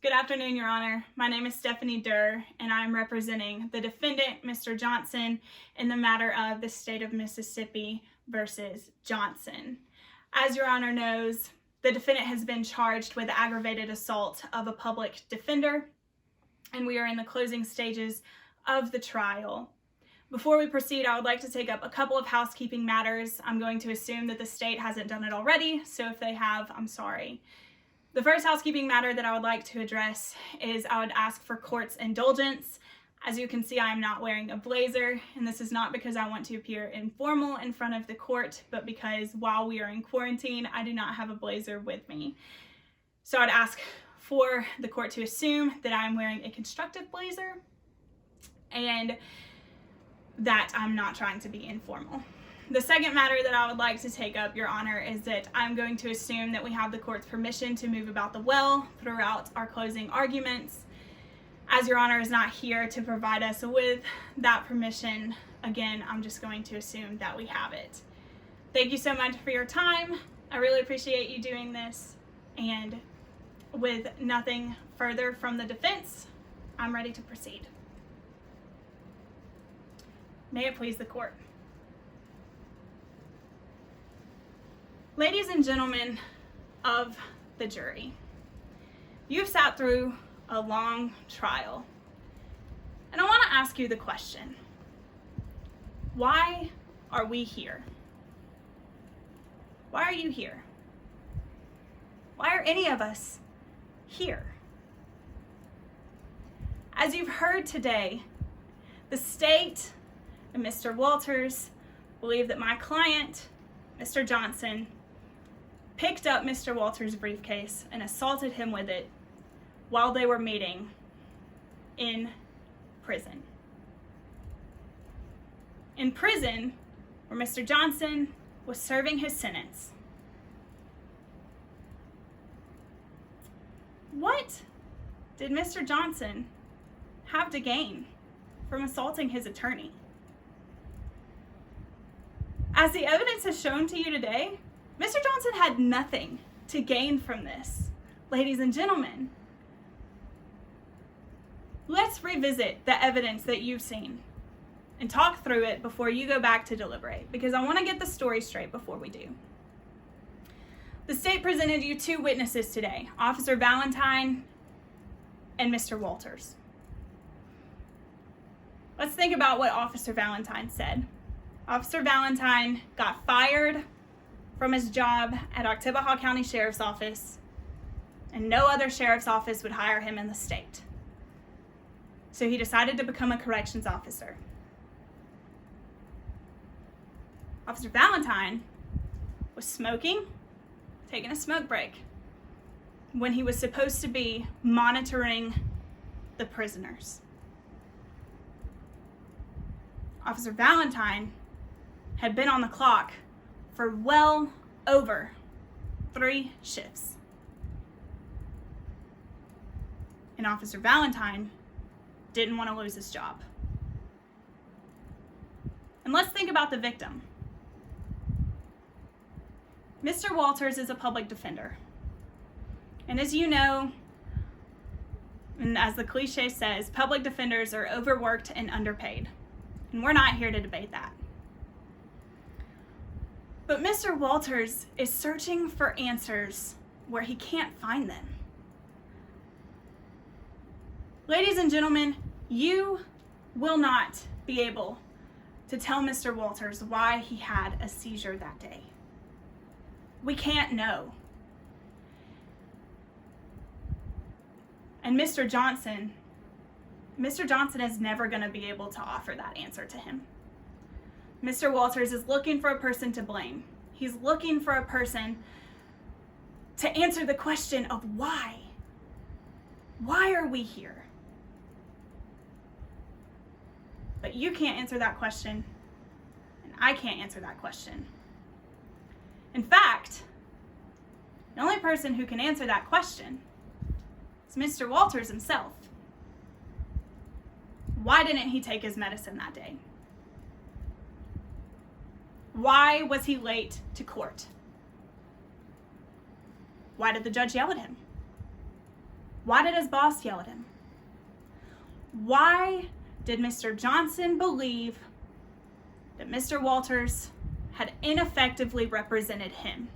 Good afternoon, Your Honor. My name is Stephanie Durr, and I'm representing the defendant, Mr. Johnson, in the matter of the state of Mississippi versus Johnson. As Your Honor knows, the defendant has been charged with aggravated assault of a public defender, and we are in the closing stages of the trial. Before we proceed, I would like to take up a couple of housekeeping matters. I'm going to assume that the state hasn't done it already, so if they have, I'm sorry. The first housekeeping matter that I would like to address is I would ask for court's indulgence. As you can see, I am not wearing a blazer, and this is not because I want to appear informal in front of the court, but because while we are in quarantine, I do not have a blazer with me. So I'd ask for the court to assume that I'm wearing a constructive blazer and that I'm not trying to be informal. The second matter that I would like to take up, Your Honor, is that I'm going to assume that we have the court's permission to move about the well throughout our closing arguments. As Your Honor is not here to provide us with that permission, again, I'm just going to assume that we have it. Thank you so much for your time. I really appreciate you doing this. And with nothing further from the defense, I'm ready to proceed. May it please the court. Ladies and gentlemen of the jury, you've sat through a long trial, and I want to ask you the question, why are we here? Why are you here? Why are any of us here? As you've heard today, the state and Mr. Walters believe that my client, Mr. Johnson, picked up Mr. Walters' briefcase and assaulted him with it while they were meeting in prison. In prison, where Mr. Johnson was serving his sentence. What did Mr. Johnson have to gain from assaulting his attorney? As the evidence has shown to you today, Mr. Johnson had nothing to gain from this. Ladies and gentlemen, let's revisit the evidence that you've seen and talk through it before you go back to deliberate, because I want to get the story straight before we do. The state presented you two witnesses today, Officer Valentine and Mr. Walters. Let's think about what Officer Valentine said. Officer Valentine got fired from his job at Oktibbeha County Sheriff's Office, and no other sheriff's office would hire him in the state. So he decided to become a corrections officer. Officer Valentine was smoking, taking a smoke break, when he was supposed to be monitoring the prisoners. Officer Valentine had been on the clock for well over 3 shifts. And Officer Valentine didn't want to lose his job. And let's think about the victim. Mr. Walters is a public defender. And as you know, and as the cliche says, public defenders are overworked and underpaid. And we're not here to debate that. But Mr. Walters is searching for answers where he can't find them. Ladies and gentlemen, you will not be able to tell Mr. Walters why he had a seizure that day. We can't know. And Mr. Johnson is never going to be able to offer that answer to him. Mr. Walters is looking for a person to blame. He's looking for a person to answer the question of why. Why are we here? But you can't answer that question, and I can't answer that question. In fact, the only person who can answer that question is Mr. Walters himself. Why didn't he take his medicine that day? Why was he late to court? Why did the judge yell at him? Why did his boss yell at him? Why did Mr. Johnson believe that Mr. Walters had ineffectively represented him?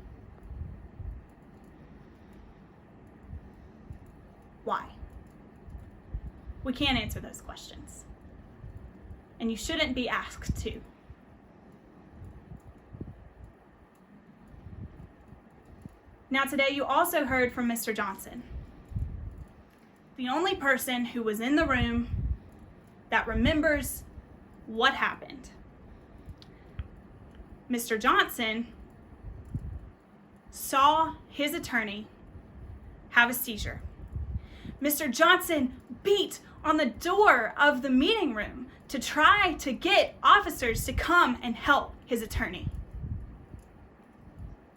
Why? We can't answer those questions. And you shouldn't be asked to. Now today you also heard from Mr. Johnson, the only person who was in the room that remembers what happened. Mr. Johnson saw his attorney have a seizure. Mr. Johnson beat on the door of the meeting room to try to get officers to come and help his attorney.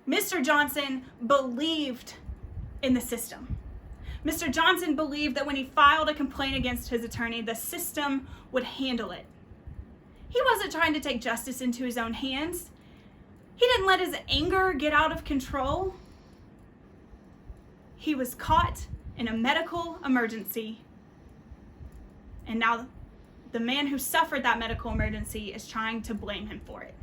Mr. Johnson believed in the system. Mr. Johnson believed that when he filed a complaint against his attorney, the system would handle it. He wasn't trying to take justice into his own hands. He didn't let his anger get out of control. He was caught in a medical emergency, and now the man who suffered that medical emergency is trying to blame him for it.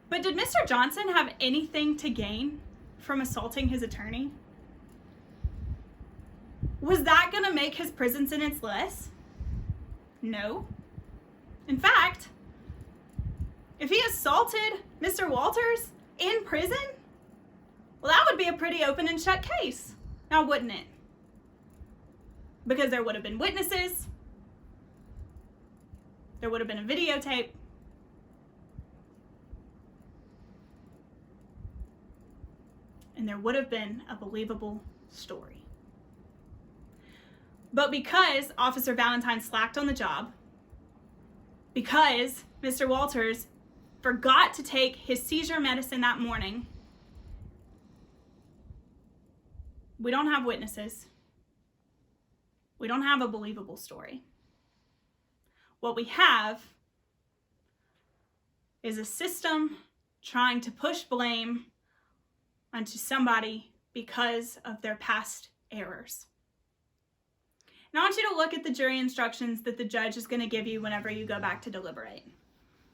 But did Mr. Johnson have anything to gain from assaulting his attorney? Was that going to make his prison sentence less? No. In fact, if he assaulted Mr. Walters in prison, well, that would be a pretty open and shut case, now wouldn't it? Because there would have been witnesses, there would have been a videotape, and there would have been a believable story. But because Officer Valentine slacked on the job, because Mr. Walters forgot to take his seizure medicine that morning, we don't have witnesses. We don't have a believable story. What we have is a system trying to push blame onto somebody because of their past errors. Now I want you to look at the jury instructions that the judge is going to give you whenever you go back to deliberate.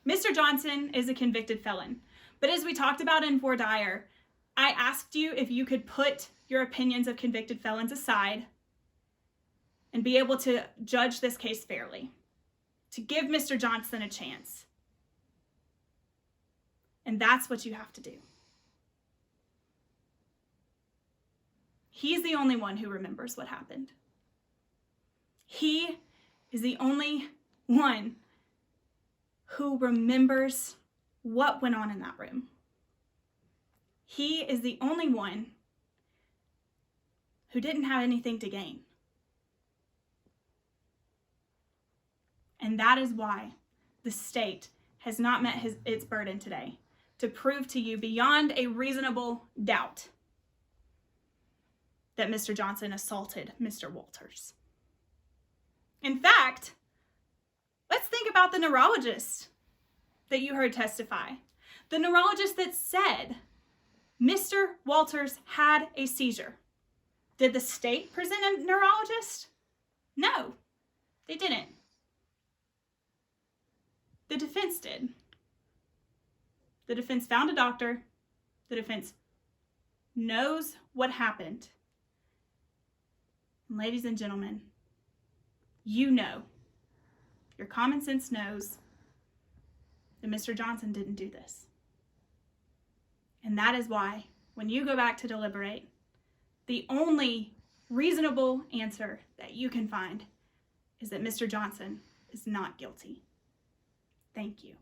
Mr. Johnson is a convicted felon, but as we talked about in voir dire, I asked you if you could put your opinions of convicted felons aside and be able to judge this case fairly, to give Mr. Johnson a chance. And that's what you have to do. He's the only one who remembers what happened. He is the only one who remembers what went on in that room. He is the only one who didn't have anything to gain. And that is why the state has not met its burden today to prove to you beyond a reasonable doubt that Mr. Johnson assaulted Mr. Walters. In fact, let's think about the neurologist that you heard testify. The neurologist that said Mr. Walters had a seizure. Did the state present a neurologist? No, they didn't. The defense did. The defense found a doctor. The defense knows what happened. And ladies and gentlemen, you know, your common sense knows that Mr. Johnson didn't do this. And that is why, when you go back to deliberate, the only reasonable answer that you can find is that Mr. Johnson is not guilty. Thank you.